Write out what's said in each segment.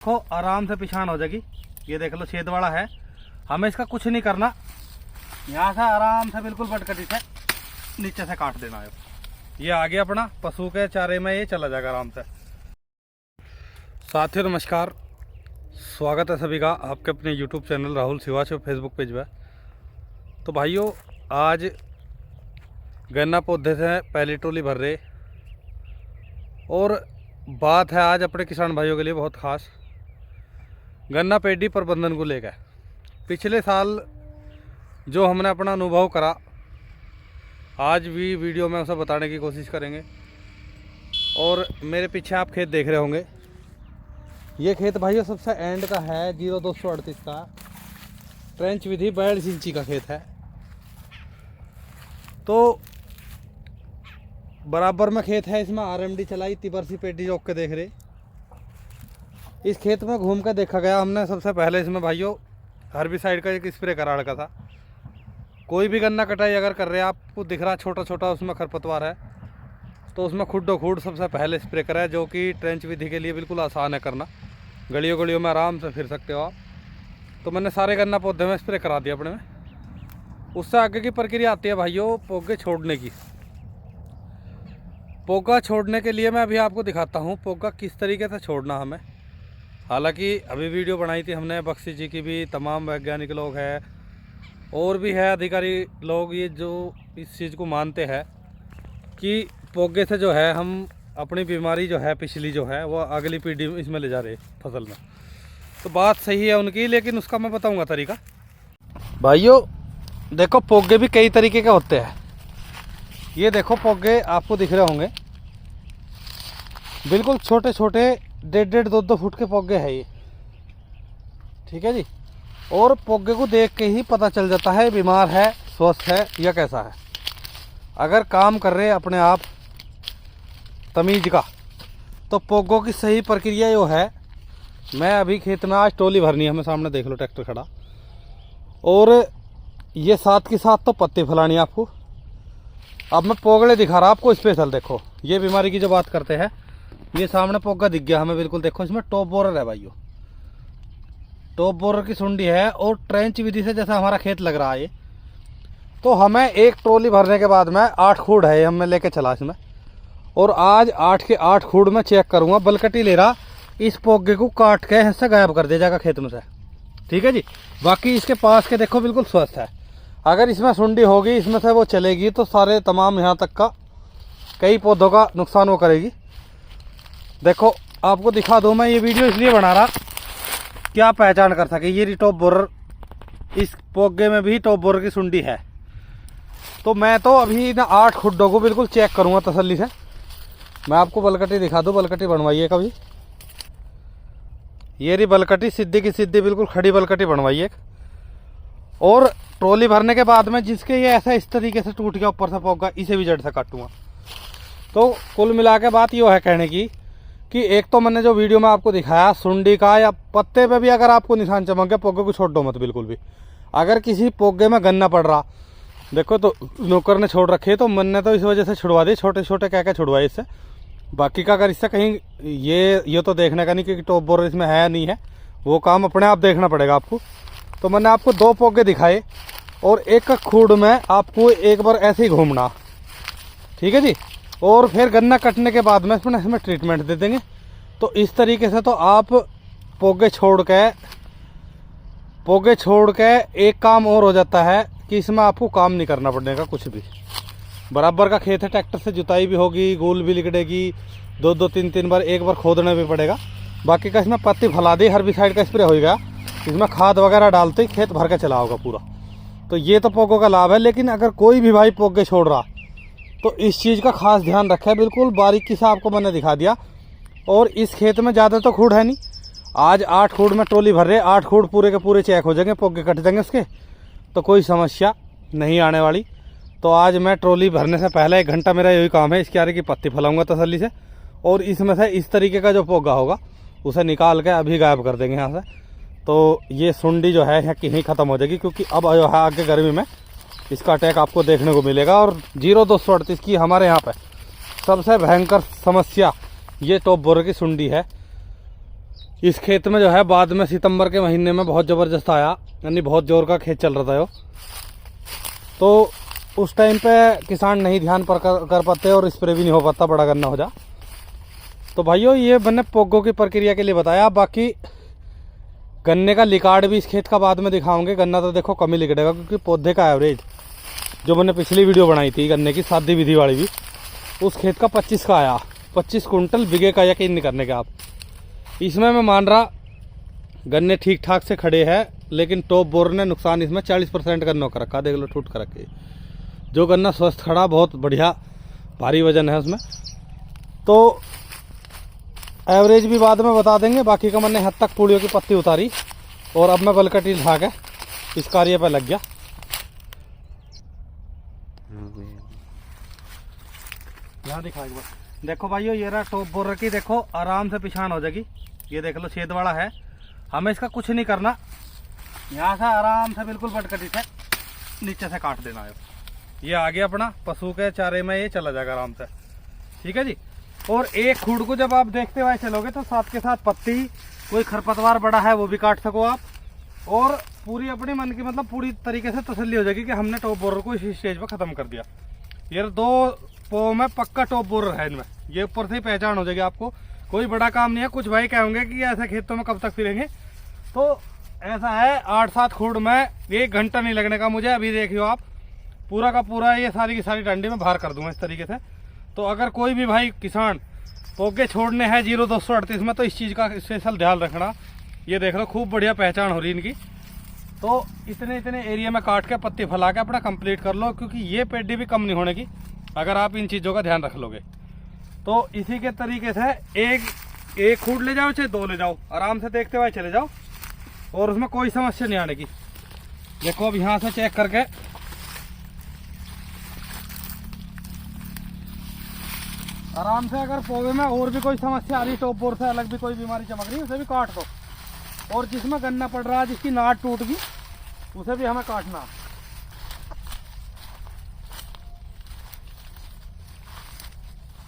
देखो आराम से पिछान हो जाएगी। ये देख लो छेद वाला है, हमें इसका कुछ नहीं करना। यहाँ से आराम से बिल्कुल बटकटी से नीचे से काट देना है। ये आगे अपना पशु के चारे में ये चला जाएगा आराम से। साथियों नमस्कार, स्वागत है सभी का आपके अपने YouTube channel Rahul Shivach Facebook page पे। तो भाइयों आज गन्ना पौधे से पहली टोली भर रहे और बात है आज अपने किसान भाइयों के लिए बहुत ख़ास गन्ना पेडी प्रबंधन को लेकर। पिछले साल जो हमने अपना अनुभव करा आज भी वीडियो में उसे बताने की कोशिश करेंगे। और मेरे पीछे आप खेत देख रहे होंगे, ये खेत भाइयों सबसे एंड का है 0238 का ट्रेंच विधि 42 इंची का खेत है। तो बराबर में खेत है, इसमें RMD चलाई तिबरसी पेडी जोक के देख रहे। इस खेत में घूम कर देखा गया हमने सबसे पहले इसमें भाइयों हर्बिसाइड का एक स्प्रे करा रखा था। कोई भी गन्ना कटाई अगर कर रहे हैं आपको दिख रहा छोटा छोटा उसमें खरपतवार है तो उसमें खुड्डो खुड सबसे पहले स्प्रे करा है, जो कि ट्रेंच विधि के लिए बिल्कुल आसान है करना। गलियों गलियों में आराम से फिर सकते हो आप। तो मैंने सारे गन्ना पौधे में स्प्रे करा दिया अपने में। उससे आगे की प्रक्रिया आती है भाइयों पोगे छोड़ने की। पोगा छोड़ने के लिए मैं अभी आपको दिखाता हूँ पोगा किस तरीके से छोड़ना हमें। हालांकि अभी वीडियो बनाई थी हमने बख्शी जी की भी, तमाम वैज्ञानिक लोग हैं और भी है अधिकारी लोग ये जो इस चीज़ को मानते हैं कि पोगे से जो है हम अपनी बीमारी जो है पिछली जो है वो अगली पीढ़ी इसमें ले जा रहे फसल में। तो बात सही है उनकी, लेकिन उसका मैं बताऊंगा तरीका। भाइयों देखो पोगे भी कई तरीके के होते हैं। ये देखो पोगे आपको दिख रहे होंगे, बिल्कुल छोटे छोटे 1.5 2 फुट के पोगे है ये, ठीक है जी। और पोगे को देख के ही पता चल जाता है बीमार है स्वस्थ है या कैसा है। अगर काम कर रहे अपने आप तमीज का तो पोगों की सही प्रक्रिया जो है, मैं अभी खेत में आज टोली भरनी है, हमें सामने देख लो ट्रैक्टर खड़ा, और ये साथ के साथ तो पत्ती फैलानी है आपको। अब मैं पोगड़े दिखा रहा आपको स्पेशल। देखो ये बीमारी की जो बात करते हैं, ये सामने पोगा दिख गया हमें बिल्कुल। देखो इसमें टॉप बोरर है भाइयों, टॉप बोरर की सुंडी है और ट्रेंच विधि से जैसा हमारा खेत लग रहा है ये। तो हमें एक ट्रॉली भरने के बाद में 8 खूड़ है हमें लेके चला इसमें, और आज 8 के 8 खूड़ में चेक करूंगा। बलकटी ले रहा इस पोगे को काट के हिस्सा गायब कर दिया जाएगा खेत में से, ठीक है जी। बाकी इसके पास के देखो बिल्कुल स्वस्थ है। अगर इसमें सुंडी होगी इसमें से वो चलेगी तो सारे तमाम यहाँ तक का कई पौधों का नुकसान वो करेगी। देखो आपको दिखा दूँ, मैं ये वीडियो इसलिए बना रहा कि आप पहचान कर सके ये टॉप बोरर, इस पोगे में भी टॉप बोरर की सुंडी है। तो मैं तो अभी ना 8 खुड्डों को बिल्कुल चेक करूँगा तसल्ली से। मैं आपको बलकटी दिखा दूँ, बलकटी बनवाइए कभी। ये रही बलकटी सीधी की सीधी बिल्कुल खड़ी बलकटी बनवाइए। और ट्रॉली भरने के बाद में जिसके ये ऐसा इस तरीके से टूट गया ऊपर से पोगा, इसे भी जड़ से काटूंगा। तो कुल मिला के बात ये है कहने की कि एक तो मैंने जो वीडियो में आपको दिखाया सुंडी का या पत्ते पे भी अगर आपको निशान चमक गया, पोगे को छोड़ दो मत बिल्कुल भी। अगर किसी पोगे में गन्ना पड़ रहा, देखो तो नौकर ने छोड़ रखे, तो मैंने तो इस वजह से छुड़वा दी, छोटे छोटे क्या क्या छुड़वाए इससे। बाकी का अगर इससे कहीं ये तो देखने का नहीं कि टॉप बोरर इसमें है या नहीं है, वो काम अपने आप देखना पड़ेगा आपको। तो मैंने आपको 2 पोगे दिखाए और एक खूड़ में आपको एक बार ऐसे ही घूमना, ठीक है जी। और फिर गन्ना कटने के बाद में इसमें ट्रीटमेंट दे देंगे। तो इस तरीके से तो आप पोगे छोड़ के एक काम और हो जाता है कि इसमें आपको काम नहीं करना पड़ेगा कुछ भी। बराबर का खेत है, ट्रैक्टर से जुताई भी होगी, गोल भी लिकड़ेगी, 2 3 बार एक बार खोदना भी पड़ेगा। बाकी का इसमें पत्ती फैला दी, हर्बिसाइड का स्प्रे हो गया, इसमें खाद वगैरह डालते ही खेत भर के चला होगा पूरा। तो ये तो पोगों का लाभ है। लेकिन अगर कोई भी भाई पोगे छोड़ रहा तो इस चीज़ का खास ध्यान रखें, बिल्कुल बारीकी से आपको मैंने दिखा दिया। और इस खेत में ज़्यादा तो खूड़ है नहीं, आज 8 खूड़ में ट्रॉली भर रहे, 8 खूड़ पूरे के पूरे चेक हो जाएंगे, पोगे कट जाएंगे उसके, तो कोई समस्या नहीं आने वाली। तो आज मैं ट्रॉली भरने से पहले 1 घंटा मेरा यही काम है, इसके आगे की पत्ती फैलाऊंगा तसल्ली से, और इसमें से इस तरीके का जो पोगा होगा उसे निकाल के अभी गायब कर देंगे यहाँ से। तो ये सुंडी जो है यहाँ कहीं ख़त्म हो जाएगी, क्योंकि अब जो है आगे गर्मी में इसका अटैक आपको देखने को मिलेगा। और 0238 की हमारे यहाँ पे सबसे भयंकर समस्या ये टॉप बोरर की सुंडी है। इस खेत में जो है बाद में सितंबर के महीने में बहुत ज़बरदस्त आया, यानी बहुत जोर का खेत चल रहा था वो। तो उस टाइम पे किसान नहीं ध्यान पर कर पाते और स्प्रे भी नहीं हो पाता, बड़ा गन्ना हो जा। तो भाइयों ये मैंने पोगो की प्रक्रिया के लिए बताया। बाकी गन्ने का लिकार्ड भी इस खेत का बाद में दिखाऊंगे। गन्ना तो देखो कम ही लिकड़ेगा, क्योंकि पौधे का एवरेज जो मैंने पिछली वीडियो बनाई थी गन्ने की सादी विधि वाली भी, उस खेत का 25 का आया, 25 कुंटल बिगे का, यकीन नहीं करने के आप। इसमें मैं मान रहा गन्ने ठीक ठाक से खड़े हैं, लेकिन टॉप बोर ने नुकसान इसमें 40% गन्नों का रखा। देख लो टूट कर रखे। जो गन्ना स्वस्थ खड़ा बहुत बढ़िया भारी वजन है उसमें। तो एवरेज भी बाद में बता देंगे। बाकी का मैंने हद तक पूड़ियों की पत्ती उतारी और अब मैं बलकटी उठा के इस कार्य पर लग गया। यहाँ दिखा एक बार, देखो भाइयों ये रहा टॉप बोर की, देखो आराम से पिछान हो जाएगी। ये देख लो छेद वाला है, हमें इसका कुछ नहीं करना। यहाँ से आराम से बिल्कुल बटकटी से नीचे से काट देना है। ये आगे अपना पशु के चारे में ये चला जाएगा आराम से, ठीक है जी। और एक खूड़ को जब आप देखते हुए चलोगे तो साथ के साथ पत्ती, कोई खरपतवार बड़ा है वो भी काट सको आप, और पूरी अपनी मन की मतलब पूरी तरीके से तसल्ली हो जाएगी कि हमने टॉप बोरर को इसी स्टेज पर ख़त्म कर दिया। ये 2 पो में पक्का टॉप बोरर है इनमें, ये ऊपर से ही पहचान हो जाएगी आपको। कोई बड़ा काम नहीं है। कुछ भाई कहेंगे कि ऐसे खेतों में कब तक फिरेंगे, तो ऐसा है 8-7 खूड़ में 1 घंटा नहीं लगने का मुझे। अभी देखियो आप, पूरा का पूरा ये सारी की सारी डंडी में बाहर कर दूंगा इस तरीके से। तो अगर कोई भी भाई किसान पोगे छोड़ने हैं 0238 में, तो इस चीज़ का स्पेशल ध्यान रखना। ये देख लो खूब बढ़िया पहचान हो रही इनकी। तो इतने एरिया में काट के पत्ती फैला के अपना कंप्लीट कर लो, क्योंकि ये पेडी भी कम नहीं होने की अगर आप इन चीज़ों का ध्यान रख लोगे। तो इसी के तरीके से एक खूड़ ले जाओ चाहे 2 ले जाओ, आराम से देखते हुए चले जाओ और उसमें कोई समस्या नहीं आने की। देखो अब यहाँ से चेक करके आराम से, अगर पोगे में और भी कोई समस्या आ रही, टॉप बोर से अलग भी कोई बीमारी चमक रही है, उसे भी काट दो। और जिसमें गन्ना पड़ रहा है, जिसकी नाट टूट गई, उसे भी हमें काटना।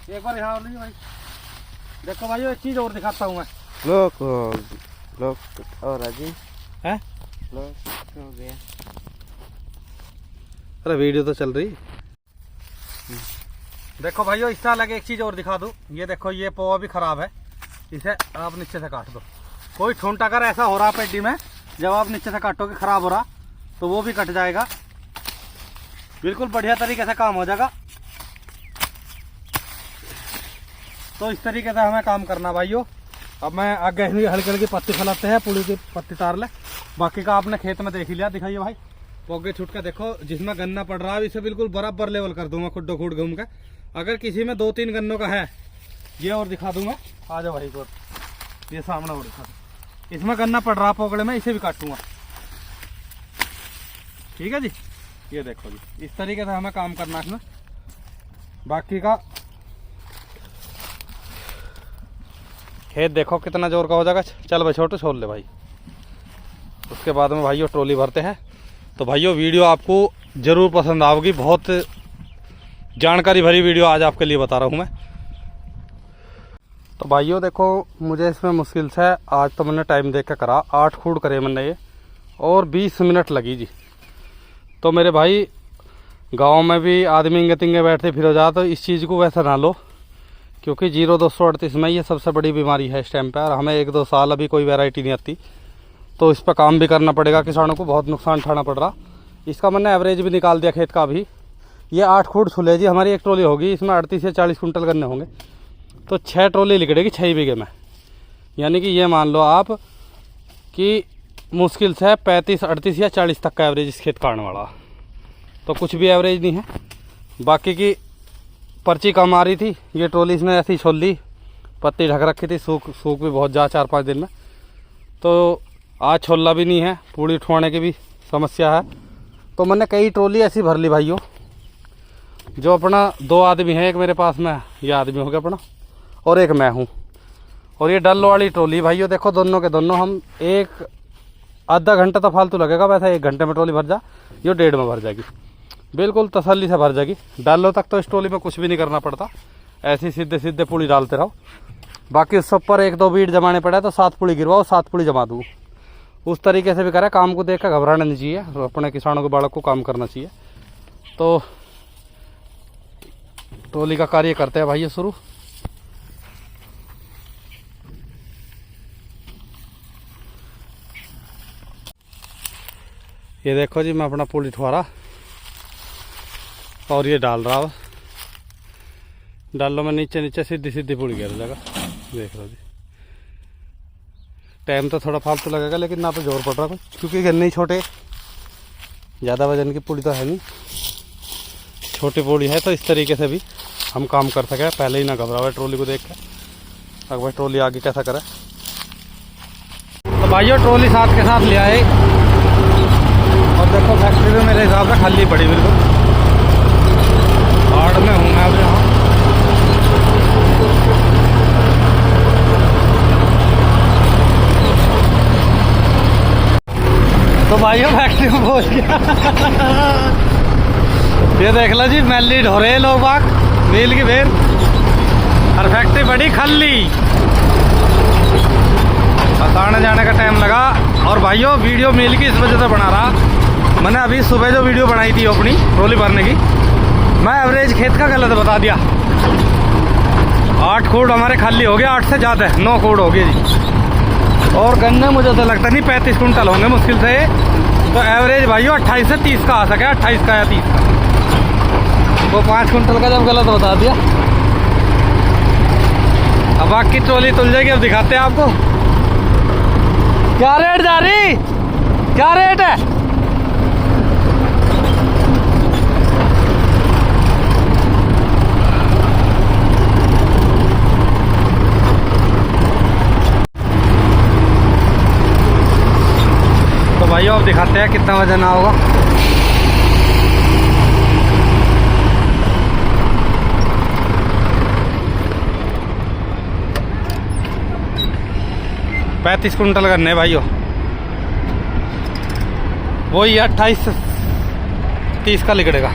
एक बार यहाँ भाई देखो भाई, एक चीज और दिखाता हूँ मैं। लोग और अजी है लोग हो गया। अरे वीडियो तो चल रही। देखो भाइयों इससे अलग एक चीज और दिखा दूं। ये देखो ये पोवा भी खराब है, इसे आप नीचे से काट दो। कोई ठूंठ अगर ऐसा हो रहा पेडी में, जब आप नीचे से काटोगे खराब हो रहा, तो वो भी कट जाएगा, बिल्कुल बढ़िया तरीके से काम हो जाएगा। तो इस तरीके से हमें काम करना भाइयों। अब मैं आगे हल्की हल्की पत्ती फैलाते हैं, पूरी की पत्ती तार ले। बाकी का आपने खेत में देख ही लिया। दिखाइए भाई पोगे छूट के देखो, जिसमें गन्ना पड़ रहा है इसे बिल्कुल बराबर लेवल कर दूंगा खुड्डो खूड घूम के। अगर किसी में 2-3 गन्नों का है, ये और दिखा दूंगा। आ जाओ भाई को, ये सामने और दिखा दो। इसमें गन्ना पड़ रहा पोगड़े में, इसे भी काटूंगा, ठीक है जी। ये देखो जी इस तरीके से हमें काम करना है इसमें। बाकी का खेत देखो कितना जोर का हो जाएगा। चल भाई छोटू छोड़ ले भाई। उसके बाद में भाइयों ट्रॉली भरते हैं। तो भाइयों वीडियो आपको ज़रूर पसंद आओगी, बहुत जानकारी भरी वीडियो आज आपके लिए बता रहा हूँ मैं। तो भाइयों देखो मुझे इसमें मुश्किल से आज तो मैंने टाइम देख के करा, 8 खूड़ करे मैंने ये, और 20 मिनट लगी जी। तो मेरे भाई गांव में भी आदमी इंगे तिंगे बैठते फिर हो जा, तो इस चीज़ को वैसा ना लो, क्योंकि 0238 में ये सबसे बड़ी बीमारी है इस टाइम पर। और हमें 1-2 साल अभी कोई वैरायटी नहीं आती, तो इस पर काम भी करना पड़ेगा। किसानों को बहुत नुकसान उठाना पड़ रहा। इसका मैंने एवरेज भी निकाल दिया खेत का भी। ये 8 खूड़ छुले जी, हमारी एक ट्रॉली होगी, इसमें 38 से 40 कुंटल गन्ने होंगे, तो 6 ट्रॉली निकलेगी 6 बीघे में। यानी कि ये मान लो आप कि मुश्किल से 35, 38 या 40 तक का एवरेज इस खेत काटने वाला। तो कुछ भी एवरेज नहीं है। बाकी की पर्ची कम आ रही थी, ये ट्रॉली इसने ऐसी छोल ली, पत्ती ढक रखी थी, सूख भी बहुत जा 4-5 दिन में। तो आज छोलना भी नहीं है, पूड़ी उठवाने की भी समस्या है। तो मैंने कई ट्रॉली ऐसी भर ली भाइयों। जो अपना 2 आदमी है, एक मेरे पास में ये आदमी हो गया अपना, और एक मैं हूँ। और ये डल्लो वाली ट्रॉली भाइयों देखो, दोनों के दोनों हम एक आधा घंटा तो फालतू लगेगा, वैसे 1 घंटे में ट्रॉली भर जा, ये 1.5 में भर जाएगी, बिल्कुल तसल्ली से भर जाएगी। डालो तक तो इस ट्रॉली में कुछ भी नहीं करना पड़ता, ऐसी सीधे सीधे पूड़ी डालते रहो, बाकी उससे ऊपर 1-2 बीट जमाने पड़े तो 7 पुली गिरवाओ, 7 पुली जमा दूँ। उस तरीके से भी करें, काम को देख कर घबराना नहीं चाहिए, अपने किसानों के बालक को काम करना चाहिए। तो ट्रॉली का कार्य करते हैं भाई शुरू। ये देखो जी, मैं अपना पुली ठुआरा और ये डाल रहा हूँ। डाल लो, मैं नीचे नीचे सीधी सीधी पुली गिर जाएगा, देख लो जी। टाइम तो थोड़ा फालतू लगेगा, लेकिन ना तो जोर पड़ रहा कुछ, क्योंकि गन्ने ही छोटे, ज़्यादा वजन की पुली तो है नहीं, छोटी पुली है। तो इस तरीके से भी हम काम कर सके, पहले ही ना घबरावे ट्रॉली को देख के। अगर भाई ट्रॉली आगे कैसा करे, तो भाइयों ट्रॉली साथ के साथ ले आए। और देखो फैक्ट्री में मेरे हिसाब से खाली पड़ी, बिल्कुल हार्ड में हूँ मैं अब यहाँ। तो भाइयों फैक्ट्री में पहुँच गया। ये देख लो जी, मैली ढो रहे लोग बाग मील की बेर, और फैक्ट्री बड़ी खाली। आने जाने का टाइम लगा। और भाइयों वीडियो मील की इस वजह से बना रहा, मैंने अभी सुबह जो वीडियो बनाई थी अपनी ट्रॉली भरने की, मैं एवरेज खेत का गलत बता दिया। 8 खूड़ हमारे खाली हो गए, 8 से ज़्यादा 9 खूड़ हो गए जी। और गन्ने मुझे तो लगता नहीं 35 कुंटल होंगे मुश्किल से। तो एवरेज भाइयों 28 से 30 का आ सके, 28 का या 30 का। वो 5 कुंटल का जब गलत बता दिया। अब बाकी ट्रॉली तुल जाएगी, अब दिखाते हैं आपको। क्या रेट जा रही, क्या रेट है? तो भाइयों अब दिखाते हैं कितना वजन होगा। पैंतीस कुंटल करने भाइयों, वही 28 से 30 का निकलेगा।